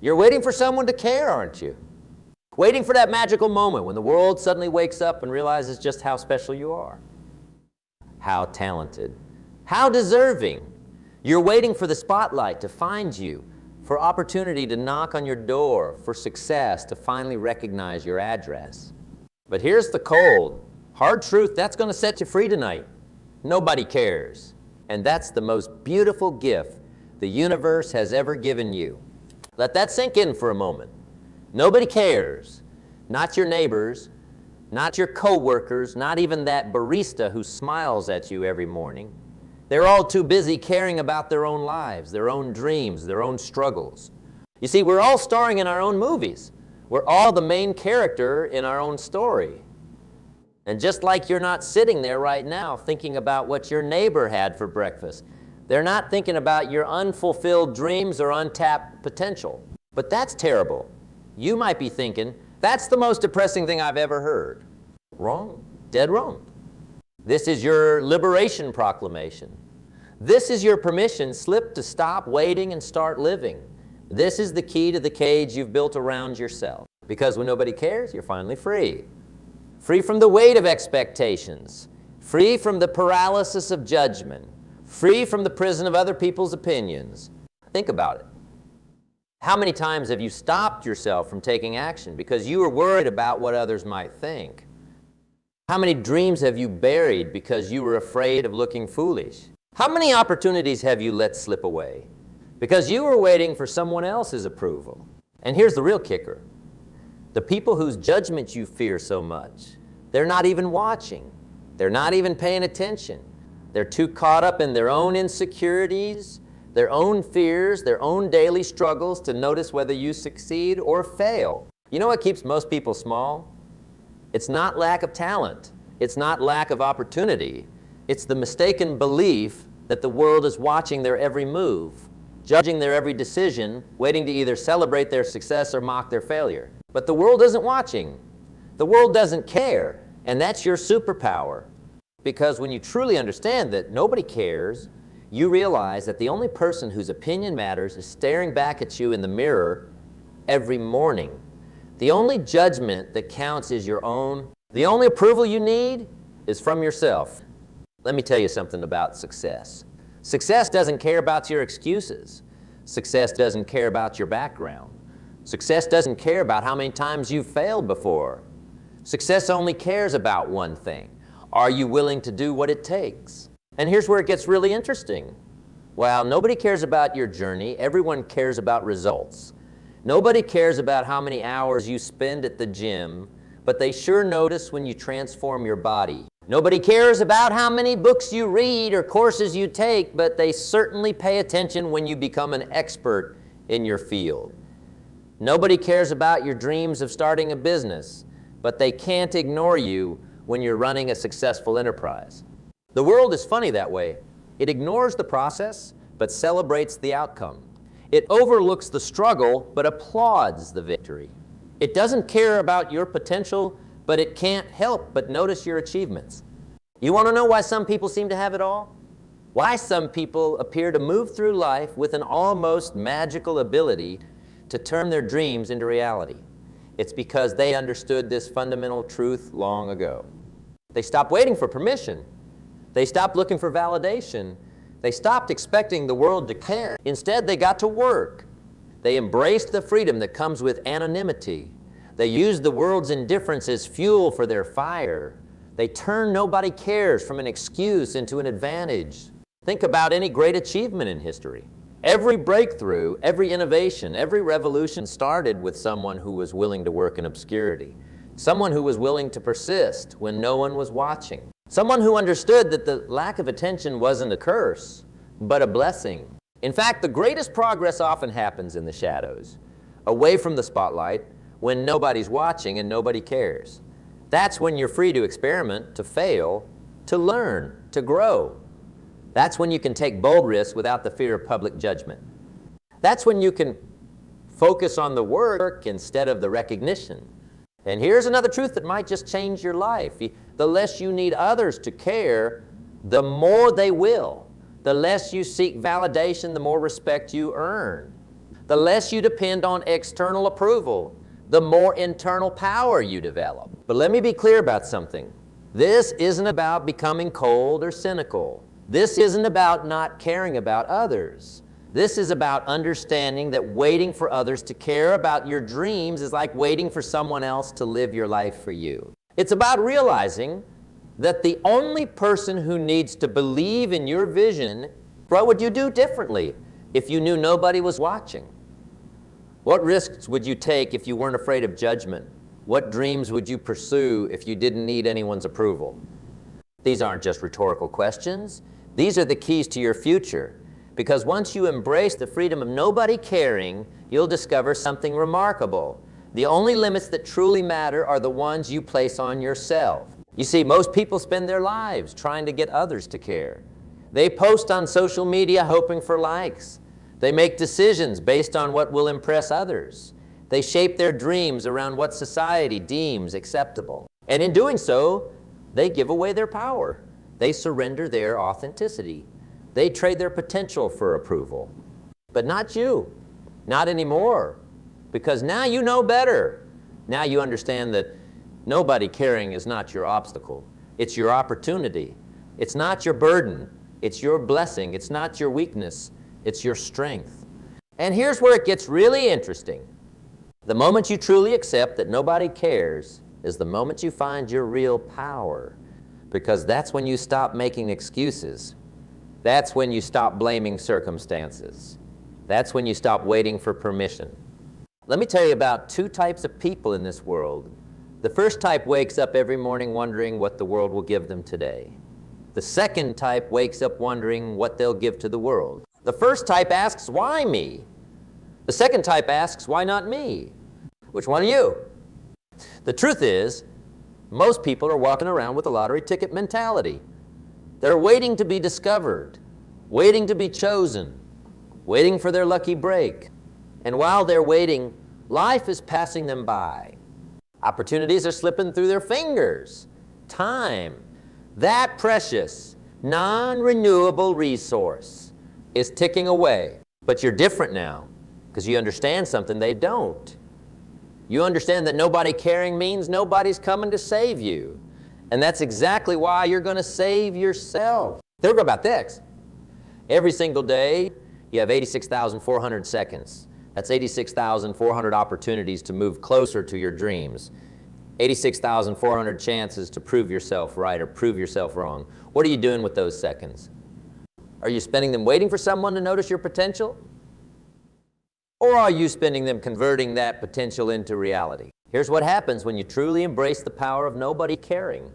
You're waiting for someone to care, aren't you? Waiting for that magical moment when the world suddenly wakes up and realizes just how special you are. How talented. How deserving. You're waiting for the spotlight to find you, for opportunity to knock on your door, for success to finally recognize your address. But here's the cold, hard truth that's going to set you free tonight. Nobody cares. And that's the most beautiful gift the universe has ever given you. Let that sink in for a moment. Nobody cares. Not your neighbors, not your co-workers, not even that barista who smiles at you every morning. They're all too busy caring about their own lives, their own dreams, their own struggles. You see, we're all starring in our own movies. We're all the main character in our own story. And just like you're not sitting there right now thinking about what your neighbor had for breakfast, they're not thinking about your unfulfilled dreams or untapped potential. But that's terrible. You might be thinking, that's the most depressing thing I've ever heard. Wrong. Dead wrong. This is your liberation proclamation. This is your permission slip to stop waiting and start living. This is the key to the cage you've built around yourself. Because when nobody cares, you're finally free. Free from the weight of expectations. Free from the paralysis of judgment. Free from the prison of other people's opinions. Think about it. How many times have you stopped yourself from taking action because you were worried about what others might think? How many dreams have you buried because you were afraid of looking foolish? How many opportunities have you let slip away because you were waiting for someone else's approval? And here's the real kicker. The people whose judgment you fear so much, they're not even watching. They're not even paying attention. They're too caught up in their own insecurities, their own fears, their own daily struggles to notice whether you succeed or fail. You know what keeps most people small? It's not lack of talent. It's not lack of opportunity. It's the mistaken belief that the world is watching their every move, judging their every decision, waiting to either celebrate their success or mock their failure. But the world isn't watching. The world doesn't care, and that's your superpower. Because when you truly understand that nobody cares, you realize that the only person whose opinion matters is staring back at you in the mirror every morning. The only judgment that counts is your own. The only approval you need is from yourself. Let me tell you something about success. Success doesn't care about your excuses. Success doesn't care about your background. Success doesn't care about how many times you've failed before. Success only cares about one thing. Are you willing to do what it takes? And here's where it gets really interesting. While nobody cares about your journey, everyone cares about results. Nobody cares about how many hours you spend at the gym, but they sure notice when you transform your body. Nobody cares about how many books you read or courses you take, but they certainly pay attention when you become an expert in your field. Nobody cares about your dreams of starting a business, but they can't ignore you when you're running a successful enterprise. The world is funny that way. It ignores the process, but celebrates the outcome. It overlooks the struggle, but applauds the victory. It doesn't care about your potential, but it can't help but notice your achievements. You want to know why some people seem to have it all? Why some people appear to move through life with an almost magical ability to turn their dreams into reality? It's because they understood this fundamental truth long ago. They stopped waiting for permission. They stopped looking for validation. They stopped expecting the world to care. Instead, they got to work. They embraced the freedom that comes with anonymity. They used the world's indifference as fuel for their fire. They turned nobody cares from an excuse into an advantage. Think about any great achievement in history. Every breakthrough, every innovation, every revolution started with someone who was willing to work in obscurity. Someone who was willing to persist when no one was watching. Someone who understood that the lack of attention wasn't a curse, but a blessing. In fact, the greatest progress often happens in the shadows, away from the spotlight, when nobody's watching and nobody cares. That's when you're free to experiment, to fail, to learn, to grow. That's when you can take bold risks without the fear of public judgment. That's when you can focus on the work instead of the recognition. And here's another truth that might just change your life. The less you need others to care, the more they will. The less you seek validation, the more respect you earn. The less you depend on external approval, the more internal power you develop. But let me be clear about something. This isn't about becoming cold or cynical. This isn't about not caring about others. This is about understanding that waiting for others to care about your dreams is like waiting for someone else to live your life for you. It's about realizing that the only person who needs to believe in your vision, what would you do differently if you knew nobody was watching? What risks would you take if you weren't afraid of judgment? What dreams would you pursue if you didn't need anyone's approval? These aren't just rhetorical questions. These are the keys to your future. Because once you embrace the freedom of nobody caring, you'll discover something remarkable. The only limits that truly matter are the ones you place on yourself. You see, most people spend their lives trying to get others to care. They post on social media hoping for likes. They make decisions based on what will impress others. They shape their dreams around what society deems acceptable. And in doing so, they give away their power. They surrender their authenticity. They trade their potential for approval. But not you. Not anymore. Because now you know better. Now you understand that nobody caring is not your obstacle. It's your opportunity. It's not your burden. It's your blessing. It's not your weakness. It's your strength. And here's where it gets really interesting. The moment you truly accept that nobody cares is the moment you find your real power. Because that's when you stop making excuses. That's when you stop blaming circumstances. That's when you stop waiting for permission. Let me tell you about two types of people in this world. The first type wakes up every morning wondering what the world will give them today. The second type wakes up wondering what they'll give to the world. The first type asks, why me? The second type asks, why not me? Which one are you? The truth is, most people are walking around with a lottery ticket mentality. They're waiting to be discovered, waiting to be chosen, waiting for their lucky break. And while they're waiting, life is passing them by. Opportunities are slipping through their fingers. Time, that precious, non-renewable resource, is ticking away. But you're different now, because you understand something they don't. You understand that nobody caring means nobody's coming to save you. And that's exactly why you're going to save yourself. Think about this. Every single day, you have 86,400 seconds. That's 86,400 opportunities to move closer to your dreams. 86,400 chances to prove yourself right or prove yourself wrong. What are you doing with those seconds? Are you spending them waiting for someone to notice your potential? Or are you spending them converting that potential into reality? Here's what happens when you truly embrace the power of nobody caring.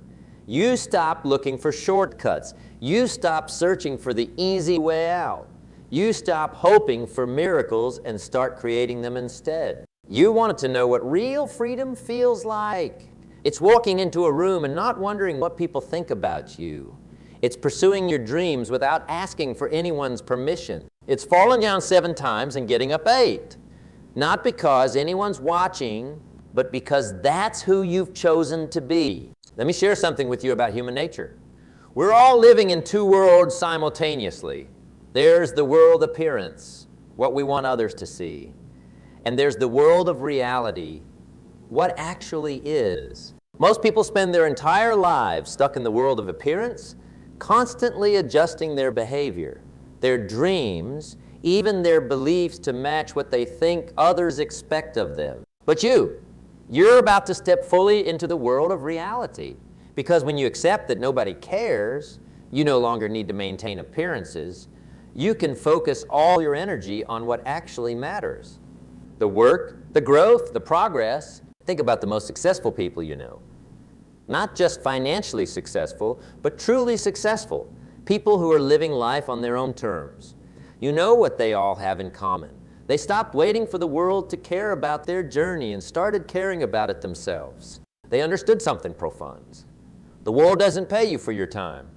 You stop looking for shortcuts. You stop searching for the easy way out. You stop hoping for miracles and start creating them instead. You wanted to know what real freedom feels like. It's walking into a room and not wondering what people think about you. It's pursuing your dreams without asking for anyone's permission. It's falling down 7 times and getting up 8. Not because anyone's watching, but because that's who you've chosen to be. Let me share something with you about human nature. We're all living in 2 worlds simultaneously. There's the world appearance, what we want others to see. And there's the world of reality, what actually is. Most people spend their entire lives stuck in the world of appearance, constantly adjusting their behavior, their dreams, even their beliefs to match what they think others expect of them. But you're about to step fully into the world of reality. Because when you accept that nobody cares, you no longer need to maintain appearances. You can focus all your energy on what actually matters. The work, the growth, the progress. Think about the most successful people you know. Not just financially successful, but truly successful. People who are living life on their own terms. You know what they all have in common. They stopped waiting for the world to care about their journey and started caring about it themselves. They understood something profound. The world doesn't pay you for your time.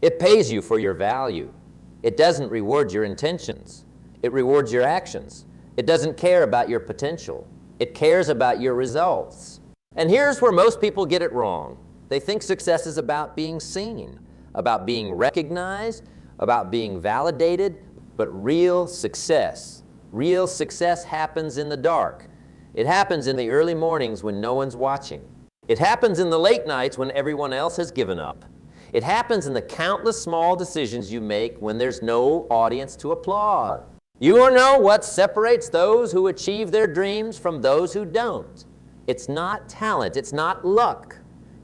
It pays you for your value. It doesn't reward your intentions. It rewards your actions. It doesn't care about your potential. It cares about your results. And here's where most people get it wrong. They think success is about being seen, about being recognized, about being validated, but real success Real success happens in the dark. It happens in the early mornings when no one's watching. It happens in the late nights when everyone else has given up. It happens in the countless small decisions you make when there's no audience to applaud. You want to know what separates those who achieve their dreams from those who don't? It's not talent, it's not luck,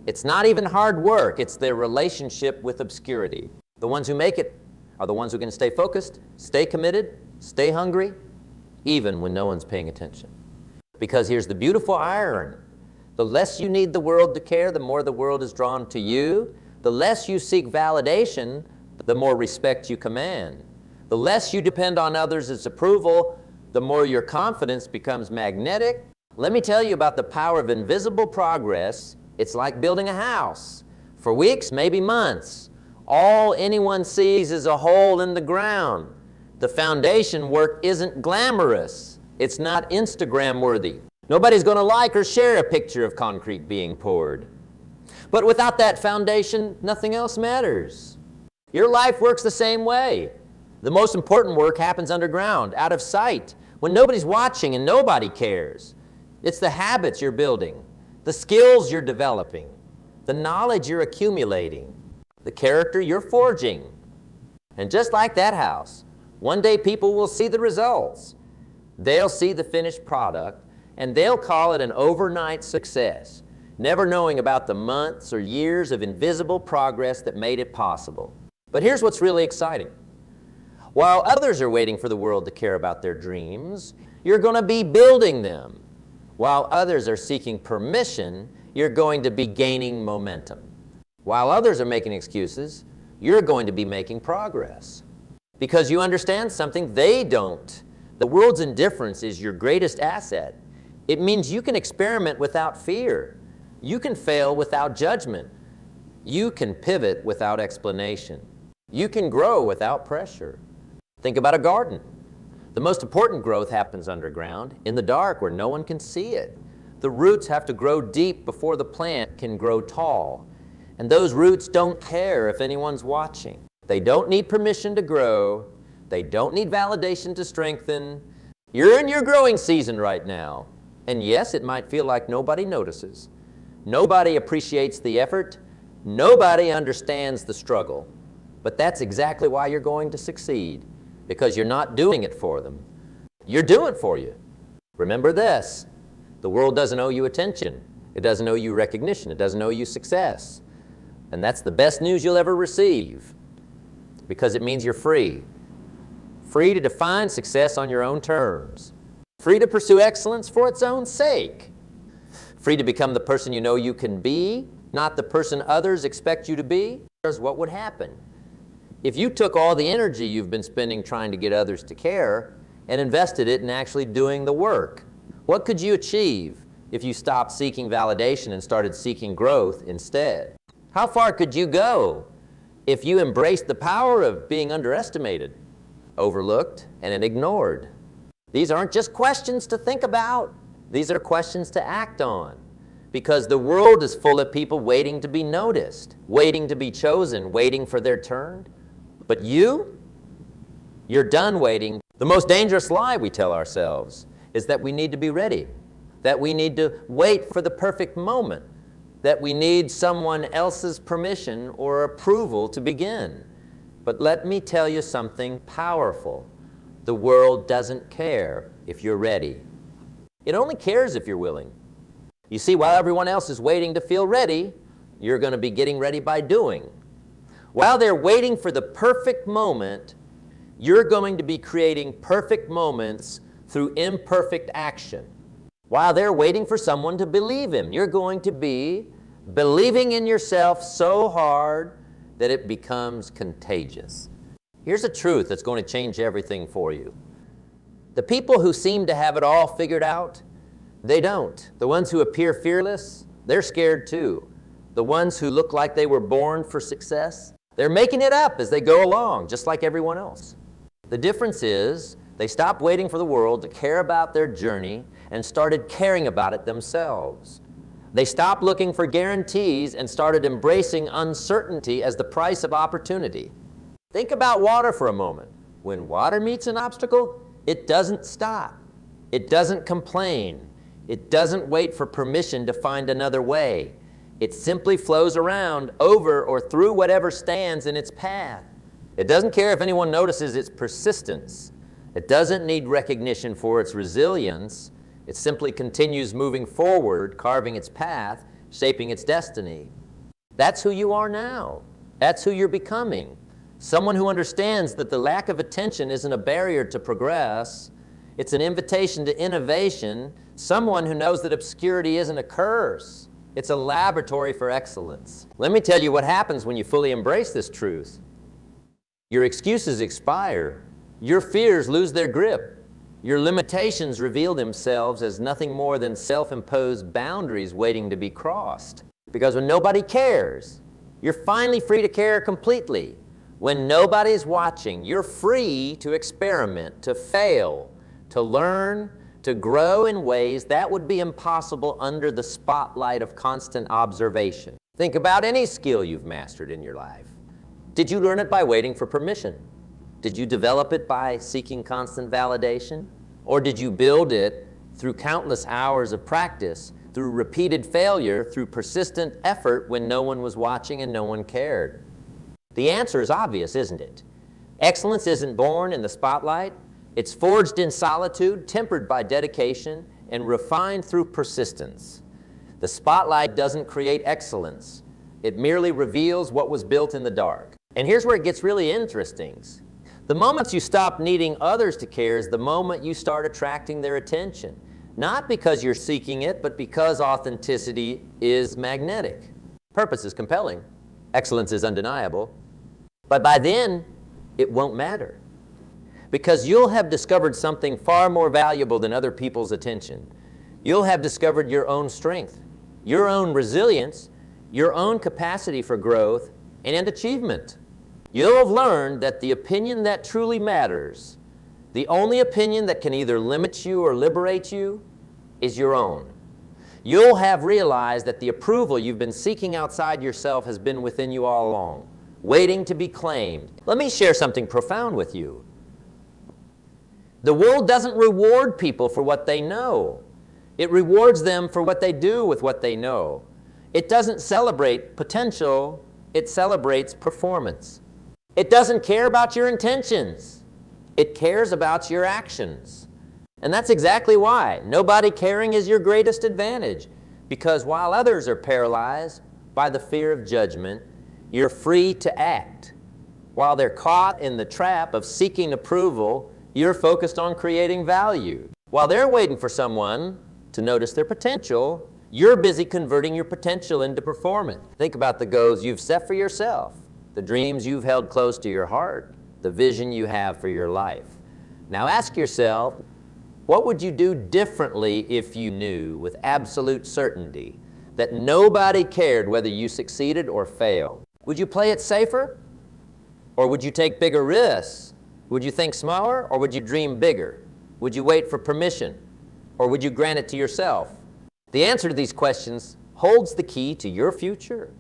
it's not even hard work, it's their relationship with obscurity. The ones who make it are the ones who can stay focused, stay committed, stay hungry, even when no one's paying attention. Because here's the beautiful irony. The less you need the world to care, the more the world is drawn to you. The less you seek validation, the more respect you command. The less you depend on others' approval, the more your confidence becomes magnetic. Let me tell you about the power of invisible progress. It's like building a house. For weeks, maybe months, all anyone sees is a hole in the ground. The foundation work isn't glamorous. It's not Instagram worthy. Nobody's going to like or share a picture of concrete being poured. But without that foundation, nothing else matters. Your life works the same way. The most important work happens underground, out of sight, when nobody's watching and nobody cares. It's the habits you're building, the skills you're developing, the knowledge you're accumulating, the character you're forging. And just like that house, one day people will see the results. They'll see the finished product, and they'll call it an overnight success, never knowing about the months or years of invisible progress that made it possible. But here's what's really exciting. While others are waiting for the world to care about their dreams, you're going to be building them. While others are seeking permission, you're going to be gaining momentum. While others are making excuses, you're going to be making progress. Because you understand something they don't. The world's indifference is your greatest asset. It means you can experiment without fear. You can fail without judgment. You can pivot without explanation. You can grow without pressure. Think about a garden. The most important growth happens underground, in the dark where no one can see it. The roots have to grow deep before the plant can grow tall. And those roots don't care if anyone's watching. They don't need permission to grow. They don't need validation to strengthen. You're in your growing season right now. And yes, it might feel like nobody notices. Nobody appreciates the effort. Nobody understands the struggle. But that's exactly why you're going to succeed. Because you're not doing it for them. You're doing it for you. Remember this, the world doesn't owe you attention. It doesn't owe you recognition. It doesn't owe you success. And that's the best news you'll ever receive. Because it means you're free. Free to define success on your own terms. Free to pursue excellence for its own sake. Free to become the person you know you can be, not the person others expect you to be. Here's what would happen. If you took all the energy you've been spending trying to get others to care and invested it in actually doing the work, what could you achieve if you stopped seeking validation and started seeking growth instead? How far could you go if you embraced the power of being underestimated, overlooked, and ignored? These aren't just questions to think about. These are questions to act on. Because the world is full of people waiting to be noticed, waiting to be chosen, waiting for their turn. But you're done waiting. The most dangerous lie we tell ourselves is that we need to be ready, that we need to wait for the perfect moment, that we need someone else's permission or approval to begin. But let me tell you something powerful. The world doesn't care if you're ready. It only cares if you're willing. You see, while everyone else is waiting to feel ready, you're going to be getting ready by doing. While they're waiting for the perfect moment, you're going to be creating perfect moments through imperfect action. While they're waiting for someone to believe him, you're going to be believing in yourself so hard that it becomes contagious. Here's a truth that's going to change everything for you. The people who seem to have it all figured out, they don't. The ones who appear fearless, they're scared too. The ones who look like they were born for success, they're making it up as they go along, just like everyone else. The difference is they stopped waiting for the world to care about their journey and started caring about it themselves. They stopped looking for guarantees and started embracing uncertainty as the price of opportunity. Think about water for a moment. When water meets an obstacle, It doesn't stop. It doesn't complain. It doesn't wait for permission to find another way. It simply flows around, over or through whatever stands in its path. It doesn't care if anyone notices its persistence. It doesn't need recognition for its resilience. It simply continues moving forward, carving its path, shaping its destiny. That's who you are now. That's who you're becoming. Someone who understands that the lack of attention isn't a barrier to progress. It's an invitation to innovation. Someone who knows that obscurity isn't a curse. It's a laboratory for excellence. Let me tell you what happens when you fully embrace this truth. Your excuses expire. Your fears lose their grip. Your limitations reveal themselves as nothing more than self-imposed boundaries waiting to be crossed. Because when nobody cares, you're finally free to care completely. When nobody's watching, you're free to experiment, to fail, to learn, to grow in ways that would be impossible under the spotlight of constant observation. Think about any skill you've mastered in your life. Did you learn it by waiting for permission? Did you develop it by seeking constant validation? Or did you build it through countless hours of practice, through repeated failure, through persistent effort when no one was watching and no one cared? The answer is obvious, isn't it? Excellence isn't born in the spotlight. It's forged in solitude, tempered by dedication, and refined through persistence. The spotlight doesn't create excellence. It merely reveals what was built in the dark. And here's where it gets really interesting. The moment you stop needing others to care is the moment you start attracting their attention. Not because you're seeking it, but because authenticity is magnetic. Purpose is compelling. Excellence is undeniable. But by then, it won't matter. Because you'll have discovered something far more valuable than other people's attention. You'll have discovered your own strength, your own resilience, your own capacity for growth and achievement. You'll have learned that the opinion that truly matters, the only opinion that can either limit you or liberate you, is your own. You'll have realized that the approval you've been seeking outside yourself has been within you all along, waiting to be claimed. Let me share something profound with you. The world doesn't reward people for what they know. It rewards them for what they do with what they know. It doesn't celebrate potential, it celebrates performance. It doesn't care about your intentions. It cares about your actions. And that's exactly why nobody caring is your greatest advantage. Because while others are paralyzed by the fear of judgment, you're free to act. While they're caught in the trap of seeking approval, you're focused on creating value. While they're waiting for someone to notice their potential, you're busy converting your potential into performance. Think about the goals you've set for yourself, the dreams you've held close to your heart, the vision you have for your life. Now ask yourself, what would you do differently if you knew with absolute certainty that nobody cared whether you succeeded or failed? Would you play it safer? Or would you take bigger risks? Would you think smaller, or would you dream bigger? Would you wait for permission, or would you grant it to yourself? The answer to these questions holds the key to your future,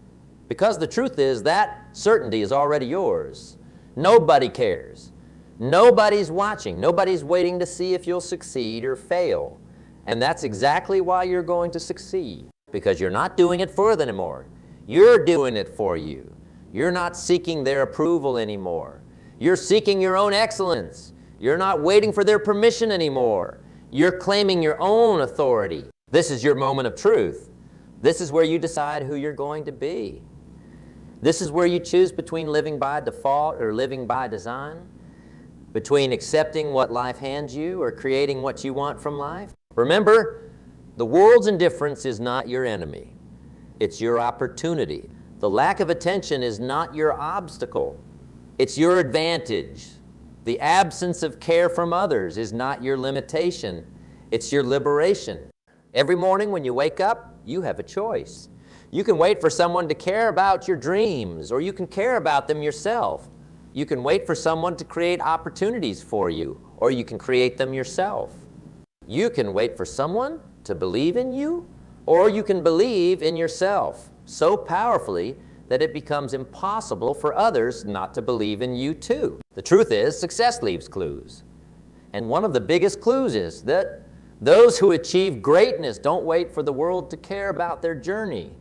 because the truth is that certainty is already yours. Nobody cares. Nobody's watching. Nobody's waiting to see if you'll succeed or fail. And that's exactly why you're going to succeed, because you're not doing it for them anymore. You're doing it for you. You're not seeking their approval anymore. You're seeking your own excellence. You're not waiting for their permission anymore. You're claiming your own authority. This is your moment of truth. This is where you decide who you're going to be. This is where you choose between living by default or living by design, between accepting what life hands you or creating what you want from life. Remember, the world's indifference is not your enemy. It's your opportunity. The lack of attention is not your obstacle. It's your advantage. The absence of care from others is not your limitation. It's your liberation. Every morning when you wake up, you have a choice. You can wait for someone to care about your dreams, or you can care about them yourself. You can wait for someone to create opportunities for you, or you can create them yourself. You can wait for someone to believe in you, or you can believe in yourself so powerfully that it becomes impossible for others not to believe in you too. The truth is, success leaves clues. And one of the biggest clues is that those who achieve greatness don't wait for the world to care about their journey.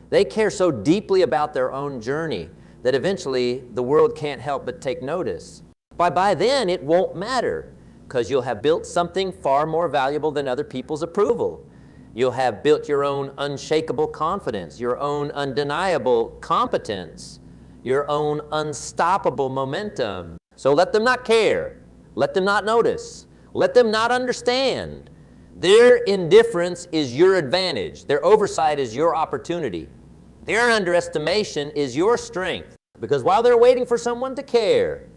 They care so deeply about their own journey that eventually the world can't help but take notice. By then, it won't matter, because you'll have built something far more valuable than other people's approval. You'll have built your own unshakable confidence, your own undeniable competence, your own unstoppable momentum. So let them not care. Let them not notice. Let them not understand. Their indifference is your advantage. Their oversight is your opportunity. Their underestimation is your strength. Because while they're waiting for someone to care,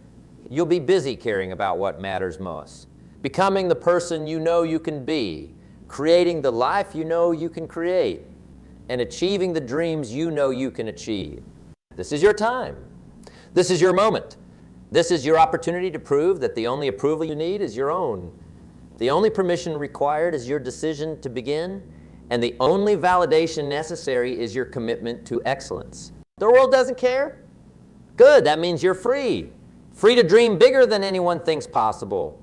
you'll be busy caring about what matters most. Becoming the person you know you can be, creating the life you know you can create, and achieving the dreams you know you can achieve. This is your time. This is your moment. This is your opportunity to prove that the only approval you need is your own. The only permission required is your decision to begin, and the only validation necessary is your commitment to excellence. The world doesn't care? Good, that means you're free. Free to dream bigger than anyone thinks possible.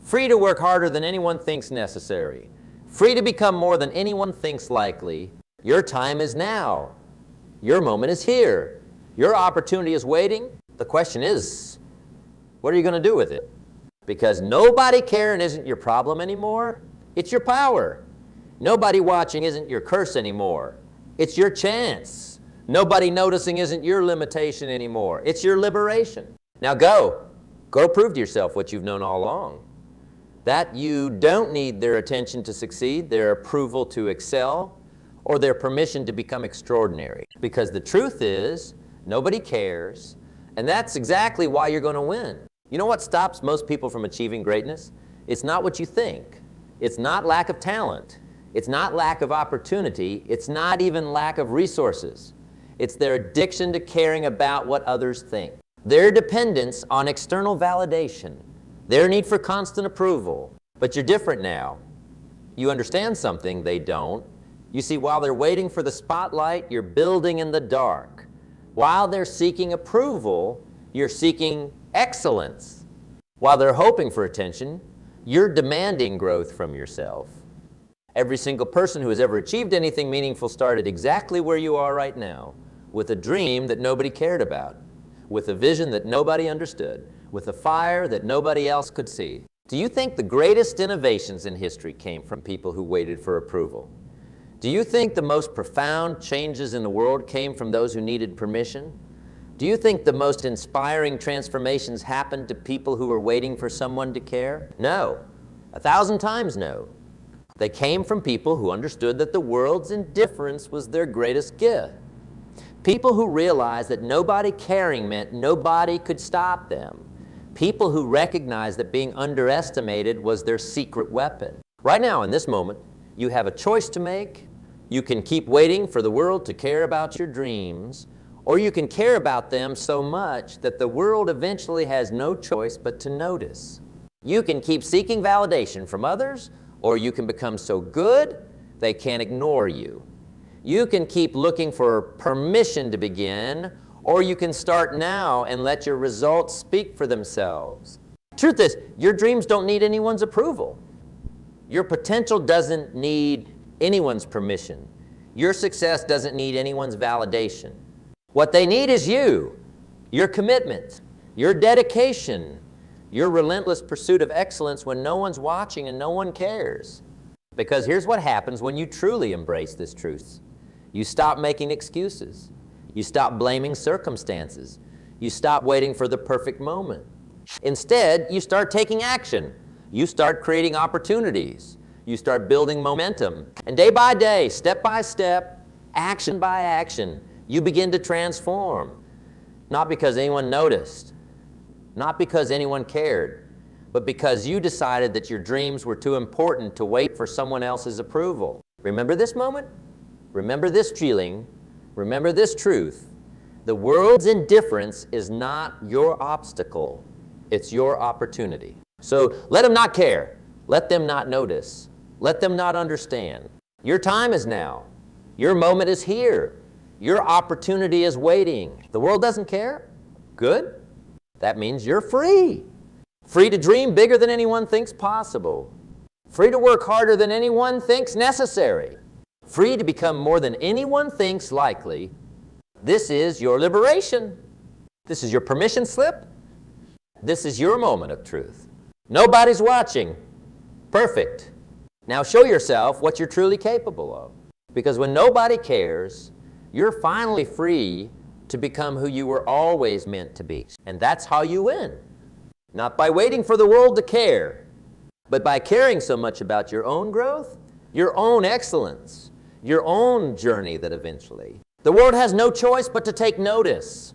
Free to work harder than anyone thinks necessary. Free to become more than anyone thinks likely. Your time is now. Your moment is here. Your opportunity is waiting. The question is, what are you going to do with it? Because nobody caring isn't your problem anymore. It's your power. Nobody watching isn't your curse anymore. It's your chance. Nobody noticing isn't your limitation anymore. It's your liberation. Now go. Go prove to yourself what you've known all along. That you don't need their attention to succeed, their approval to excel, or their permission to become extraordinary. Because the truth is, nobody cares, and that's exactly why you're going to win. You know what stops most people from achieving greatness? It's not what you think. It's not lack of talent. It's not lack of opportunity. It's not even lack of resources. It's their addiction to caring about what others think. Their dependence on external validation. Their need for constant approval. But you're different now. You understand something they don't. You see, while they're waiting for the spotlight, you're building in the dark. While they're seeking approval, you're seeking excellence. While they're hoping for attention, you're demanding growth from yourself. Every single person who has ever achieved anything meaningful started exactly where you are right now, with a dream that nobody cared about, with a vision that nobody understood, with a fire that nobody else could see. Do you think the greatest innovations in history came from people who waited for approval? Do you think the most profound changes in the world came from those who needed permission? Do you think the most inspiring transformations happened to people who were waiting for someone to care? No. 1,000 times no. They came from people who understood that the world's indifference was their greatest gift. People who realized that nobody caring meant nobody could stop them. People who recognized that being underestimated was their secret weapon. Right now, in this moment, you have a choice to make. You can keep waiting for the world to care about your dreams, or you can care about them so much that the world eventually has no choice but to notice. You can keep seeking validation from others, or you can become so good they can't ignore you. You can keep looking for permission to begin, or you can start now and let your results speak for themselves. Truth is, your dreams don't need anyone's approval. Your potential doesn't need anyone's permission. Your success doesn't need anyone's validation. What they need is you, your commitment, your dedication, your relentless pursuit of excellence when no one's watching and no one cares. Because here's what happens when you truly embrace this truth. You stop making excuses. You stop blaming circumstances. You stop waiting for the perfect moment. Instead, you start taking action. You start creating opportunities. You start building momentum. And day by day, step by step, action by action, you begin to transform. Not because anyone noticed, not because anyone cared, but because you decided that your dreams were too important to wait for someone else's approval. Remember this moment? Remember this feeling? Remember this truth. The world's indifference is not your obstacle. It's your opportunity. So let them not care. Let them not notice. Let them not understand. Your time is now. Your moment is here. Your opportunity is waiting. The world doesn't care? Good. That means you're free. Free to dream bigger than anyone thinks possible. Free to work harder than anyone thinks necessary. Free to become more than anyone thinks likely. This is your liberation. This is your permission slip. This is your moment of truth. Nobody's watching. Perfect. Now show yourself what you're truly capable of. Because when nobody cares, you're finally free to become who you were always meant to be. And that's how you win. Not by waiting for the world to care, but by caring so much about your own growth, your own excellence, your own journey that eventually. The world has no choice but to take notice.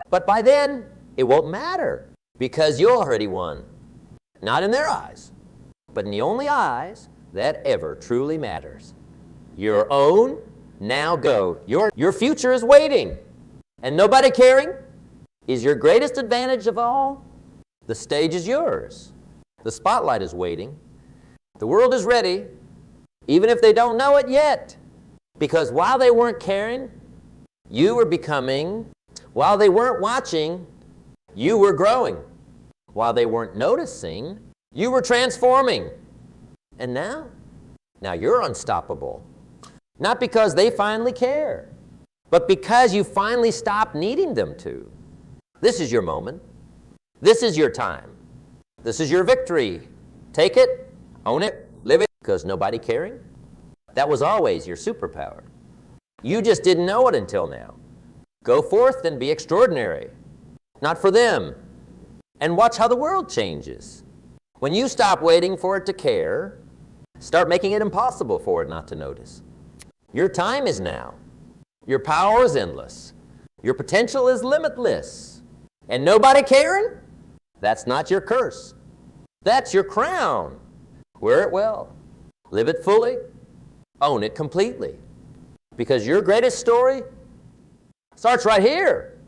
But by then, it won't matter because you already won. Not in their eyes, but in the only eyes that ever truly matters. Your own, now go. Your future is waiting. And nobody caring is your greatest advantage of all. The stage is yours. The spotlight is waiting. The world is ready, even if they don't know it yet. Because while they weren't caring, you were becoming. While they weren't watching, you were growing. While they weren't noticing, you were transforming. And now you're unstoppable. Not because they finally care, but because you finally stopped needing them to. This is your moment. This is your time. This is your victory. Take it, own it, live it, because nobody caring. That was always your superpower. You just didn't know it until now. Go forth and be extraordinary. Not for them. And watch how the world changes. When you stop waiting for it to care, start making it impossible for it not to notice. Your time is now. Your power is endless. Your potential is limitless. And nobody caring? That's not your curse. That's your crown. Wear it well. Live it fully. Own it completely. Because your greatest story starts right here,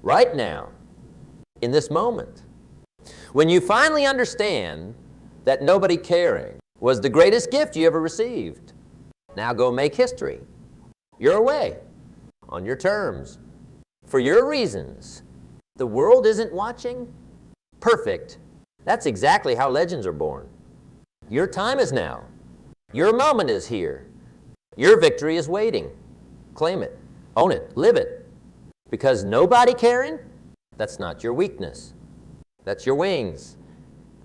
right now, in this moment. When you finally understand that nobody caring was the greatest gift you ever received, now go make history. Your way, on your terms, for your reasons. The world isn't watching? Perfect. That's exactly how legends are born. Your time is now. Your moment is here. Your victory is waiting. Claim it. Own it. Live it. Because nobody caring, that's not your weakness. That's your wings.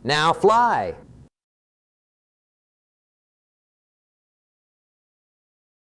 Now fly.